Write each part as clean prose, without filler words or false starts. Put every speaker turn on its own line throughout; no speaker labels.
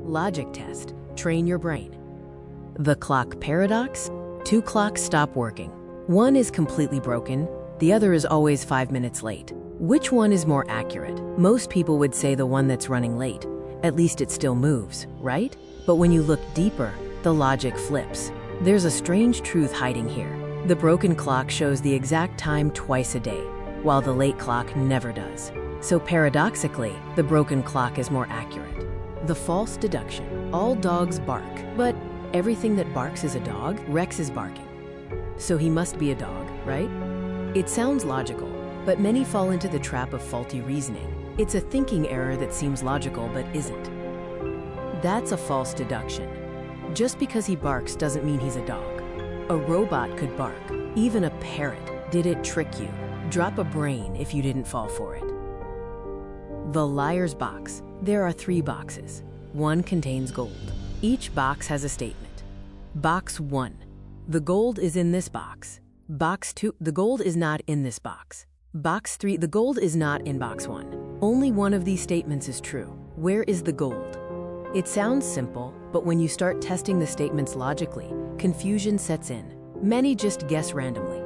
Logic test. Train your brain. The clock paradox. 2 clocks stop working. One is completely broken, the other is always 5 minutes late. Which one is more accurate? Most people would say the one that's running late. At least it still moves, right? But when you look deeper, the logic flips. There's a strange truth hiding here. The broken clock shows the exact time twice a day, while the late clock never does. So paradoxically, the broken clock is more accurate. The false deduction. All dogs bark, but everything that barks is a dog. Rex is barking. So he must be a dog, right? It sounds logical, but many fall into the trap of faulty reasoning. It's a thinking error that seems logical but isn't. That's a false deduction. Just because he barks doesn't mean he's a dog. A robot could bark, even a parrot. Did it trick you? Drop a brain if you didn't fall for it. The liar's box. There are 3 boxes. One contains gold. Each box has a statement. Box 1. The gold is in this box. Box 2. The gold is not in this box. Box 3. The gold is not in box 1. Only one of these statements is true. Where is the gold? It sounds simple, but when you start testing the statements logically, confusion sets in. Many just guess randomly.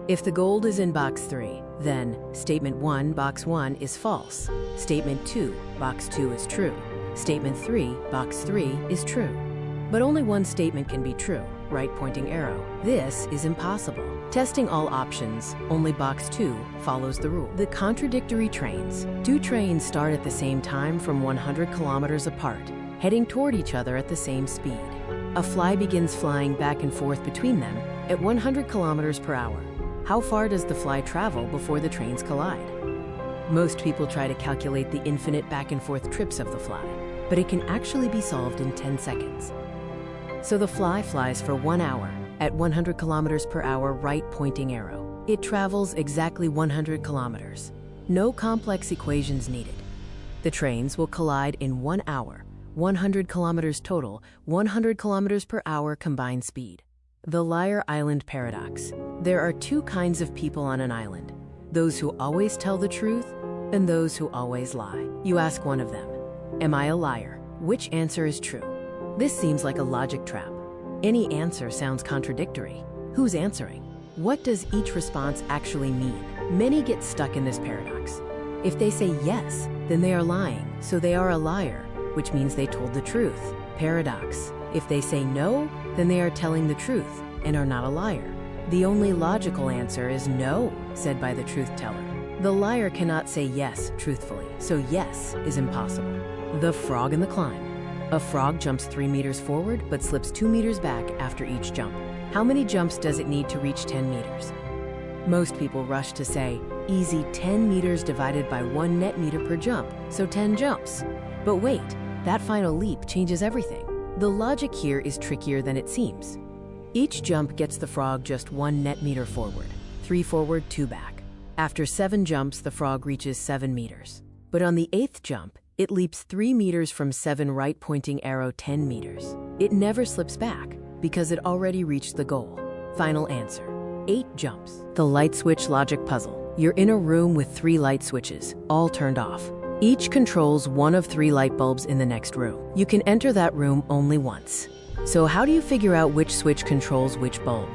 If the gold is in box 3, then statement 1, box 1 is false. Statement 2, box 2 is true. Statement 3, box 3 is true. But only one statement can be true, right pointing arrow. This is impossible. Testing all options, only box 2 follows the rule. The contradictory trains. 2 trains start at the same time from 100 kilometers apart, heading toward each other at the same speed. A fly begins flying back and forth between them at 100 kilometers per hour. How far does the fly travel before the trains collide? Most people try to calculate the infinite back and forth trips of the fly, but it can actually be solved in 10 seconds. So the fly flies for 1 hour at 100 kilometers per hour, right pointing arrow. It travels exactly 100 kilometers. No complex equations needed. The trains will collide in 1 hour, 100 kilometers total, 100 kilometers per hour combined speed. The Liar Island Paradox. There are 2 kinds of people on an island. Those who always tell the truth and those who always lie. You ask one of them, "Am I a liar?" Which answer is true? This seems like a logic trap. Any answer sounds contradictory. Who's answering? What does each response actually mean? Many get stuck in this paradox. If they say yes, then they are lying, so they are a liar, which means they told the truth. Paradox. If they say no, then they are telling the truth and are not a liar. The only logical answer is no, said by the truth teller. The liar cannot say yes truthfully, so yes is impossible. The frog in the climb. A frog jumps 3 meters forward but slips 2 meters back after each jump. How many jumps does it need to reach 10 meters? Most people rush to say, easy 10 meters divided by 1 net meter per jump, so 10 jumps. But wait, that final leap changes everything. The logic here is trickier than it seems. Each jump gets the frog just 1 net meter forward, 3 forward, 2 back. After 7 jumps, the frog reaches 7 meters. But on the 8th jump, it leaps 3 meters from 7 right pointing arrow 10 meters. It never slips back because it already reached the goal. Final answer, 8 jumps. The light switch logic puzzle. You're in a room with 3 light switches, all turned off. Each controls one of 3 light bulbs in the next room. You can enter that room only once. So how do you figure out which switch controls which bulb?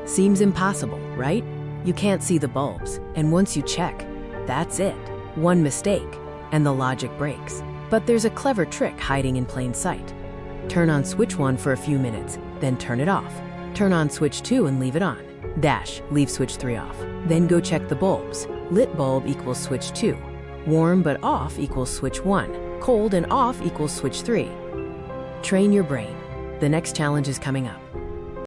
Seems impossible, right? You can't see the bulbs, and once you check, that's it. One mistake, and the logic breaks. But there's a clever trick hiding in plain sight. Turn on switch 1 for a few minutes, then turn it off. Turn on switch 2 and leave it on. Leave switch 3 off. Then go check the bulbs. Lit bulb equals switch 2. Warm but off equals switch 1. Cold and off equals switch 3. Train your brain. The next challenge is coming up.